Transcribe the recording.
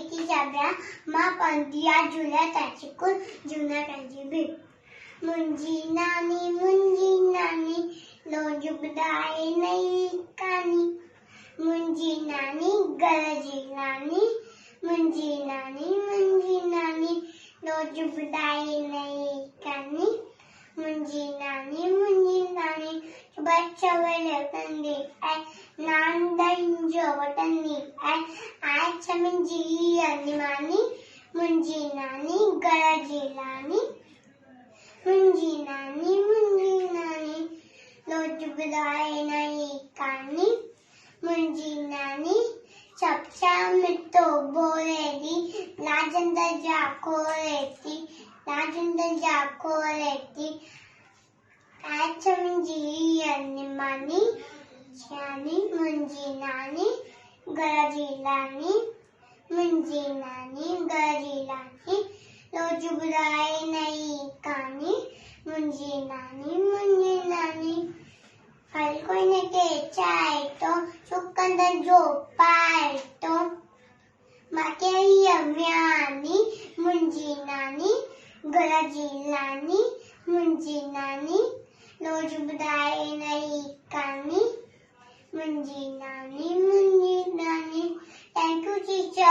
शाळेची चाब्या मापंतिया जुल्या त्याचिकून जीवना त्यांची भेट मुंजी नानी लोजुबदाय नाही कानी मुंजी नानी गरजी नानी मुंजी नानी लोजुबदाय नाही कानी मुंजी नानी शुभेच्छा वेळेतंदी नांदंजो वटनी आयच्या मुंजी अनिमानी मुंजी नानी गरजी नानी मुंजी नानी लोजुबदाय नाही कानी मुंजी नानी चपचा मितो बोलेदी लाजंद जाकोरेती आयच्या मुंजी अनिमानी शानी मुंजी नानी गरजी लानी लोजुबदाय नाही कानी मुंजी नानी फलकोने के चायतो सुकंद झोपायतो माके यम्यानी मुंजी नानी गरजी लानी मुंजी नानी लोजुबदाय नाही कानी मुंजी नानी थँक्यू टीचर.